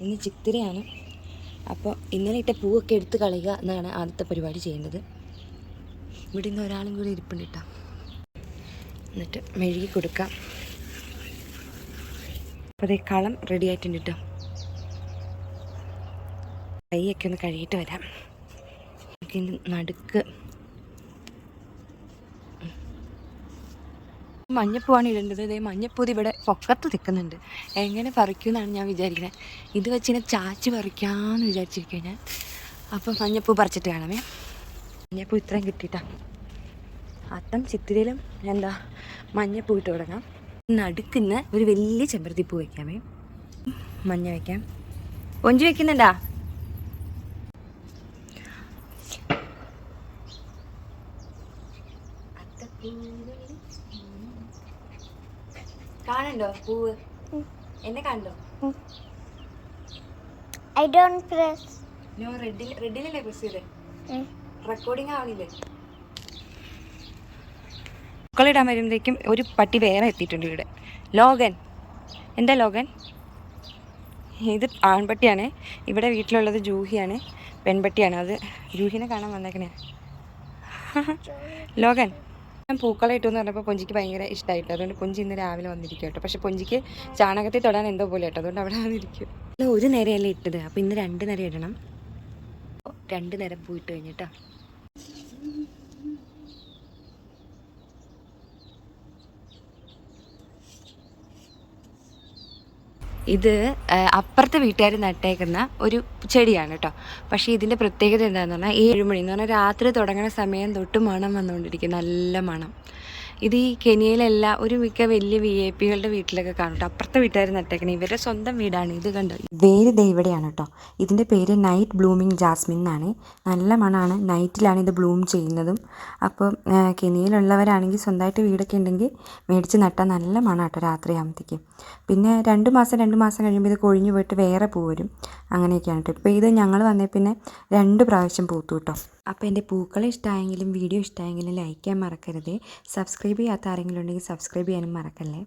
ഇന്ന് ചിത്തിരയാണ്. അപ്പോൾ ഇന്നലെ ഇട്ട പൂവൊക്കെ എടുത്ത് കളയുക എന്നാണ് ആദ്യത്തെ പരിപാടി ചെയ്യേണ്ടത്. ഇവിടെ നിന്ന് ഒരാളും കൂടി ഇരിപ്പുണ്ട് കേട്ടോ. എന്നിട്ട് മെഴുകി കൊടുക്കാം. അപ്പോൾ അതേ കളം റെഡി ആയിട്ടുണ്ട് കേട്ടോ. കൈയൊക്കെ ഒന്ന് കഴുകിയിട്ട് വരാം. നമുക്കിനി നടുക്ക് മഞ്ഞപ്പൂവാണ് ഇടേണ്ടത്. ഇതേ മഞ്ഞപ്പൂതി ഇവിടെ പൊക്കത്ത് നിൽക്കുന്നുണ്ട്. എങ്ങനെ പറിക്കുമെന്നാണ് ഞാൻ വിചാരിക്കുന്നത്. ഇത് വെച്ചിനെ ചാച്ച് പറിക്കാമെന്ന് വിചാരിച്ചിരിക്കുക ഞാൻ. അപ്പം മഞ്ഞപ്പൂ പറിച്ചിട്ട് കാണാമേ. മഞ്ഞപ്പൂ ഇത്രയും കിട്ടിയിട്ടാ. അത്തം ചിത്തിരയിലും എന്താ മഞ്ഞപ്പൂ ഇട്ട് തുടങ്ങാം. നടുക്കുന്ന ഒരു വലിയ ചെമ്പരത്തിപ്പൂ വയ്ക്കാമേ. മഞ്ഞ വയ്ക്കാം. ഒഞ്ചി വെക്കുന്നുണ്ടാ? കാണണ്ടോ പൂവ്? എന്നെ കണ്ടോ? I don't press. നോ റെഡിലല്ലേ പ്രസ് ചെയ്തേ? റെക്കോർഡിംഗ് ആവണില്ലേ? പൂക്കളിടാൻ വരുമ്പോഴേക്കും ഒരു പട്ടി വേറെ എത്തിയിട്ടുണ്ട് ഇവിടെ. ലോഗൻ. എന്താ ലോഗൻ? ഇത് ആൺപട്ടിയാണ്. ഇവിടെ വീട്ടിലുള്ളത് ജൂഹിയാണ്, പെൺപട്ടിയാണ്. അത് ജൂഹിനെ കാണാൻ വന്നേക്കണേ. ലോഗൻ. ഞാൻ പൂക്കളം ഇട്ടു എന്ന് പറഞ്ഞപ്പോൾ പൊഞ്ചിക്ക് ഭയങ്കര ഇഷ്ടമായിട്ട്. അതുകൊണ്ട് പൊഞ്ചി ഇന്ന് രാവിലെ വന്നിരിക്കും കേട്ടോ. പക്ഷെ പൊഞ്ചിക്ക് ചാണകത്തിൽ തൊടാൻ എന്തോ പോലെ കേട്ടോ. അതുകൊണ്ട് അവിടെ വന്നിരിക്കും. ഒരു നേരമല്ലേ ഇട്ടത്, അപ്പോൾ ഇന്ന് 2 നേരം ഇടണം. 2 നേരം പോയിട്ട് കഴിഞ്ഞിട്ടാ. ഇത് അപ്പുറത്തെ വീട്ടുകാർ നട്ടേക്കുന്ന ഒരു ചെടിയാണ് കേട്ടോ. പക്ഷേ ഇതിൻ്റെ പ്രത്യേകത എന്താണെന്ന് പറഞ്ഞാൽ 7 മണി എന്ന് പറഞ്ഞാൽ രാത്രി തുടങ്ങുന്ന സമയം തൊട്ട് മണം വന്നുകൊണ്ടിരിക്കും. നല്ല മണം. ഇത് ഈ കെനിയയിലെല്ലാം ഒരു മിക്ക വലിയ VIP-കളുടെ വീട്ടിലൊക്കെ കാണും കേട്ടോ. അപ്പുറത്തെ വീട്ടുകാർ നട്ടേക്കണം. ഇവരുടെ സ്വന്തം വീടാണ്. ഇത് കണ്ടോ, വേര് ദേ ഇവിടെയാണ് കേട്ടോ. ഇതിൻ്റെ പേര് നൈറ്റ് ബ്ലൂമിങ് ജാസ്മിൻ എന്നാണ്. നല്ല മണമാണ്. നൈറ്റിലാണ് ഇത് ബ്ലൂം ചെയ്യുന്നതും. അപ്പോൾ കെനിയയിലുള്ളവരാണെങ്കിൽ സ്വന്തമായിട്ട് വീടൊക്കെ ഉണ്ടെങ്കിൽ മേടിച്ച് നട്ടാൽ നല്ല മണം കേട്ടോ രാത്രിയാകുമ്പോഴത്തേക്കും. പിന്നെ 2 മാസം കഴിയുമ്പോൾ ഇത് കൊഴിഞ്ഞു പോയിട്ട് വേറെ പൂ വരും. അങ്ങനെയൊക്കെയാണ് കേട്ടോ. ഇപ്പോൾ ഇത് ഞങ്ങൾ വന്നേ പിന്നെ 2 പ്രാവശ്യം പൂത്തു കേട്ടോ. അപ്പോൾ എൻ്റെ പൂക്കളെ ഇഷ്ടമായെങ്കിലും വീഡിയോ ഇഷ്ടമായെങ്കിലും ലൈക്ക് ചെയ്യാൻ മറക്കരുത്. സബ്സ്ക്രൈബ് ചെയ്യാത്ത ആരെങ്കിലും ഉണ്ടെങ്കിൽ സബ്സ്ക്രൈബ് ചെയ്യാനും മറക്കല്ലേ.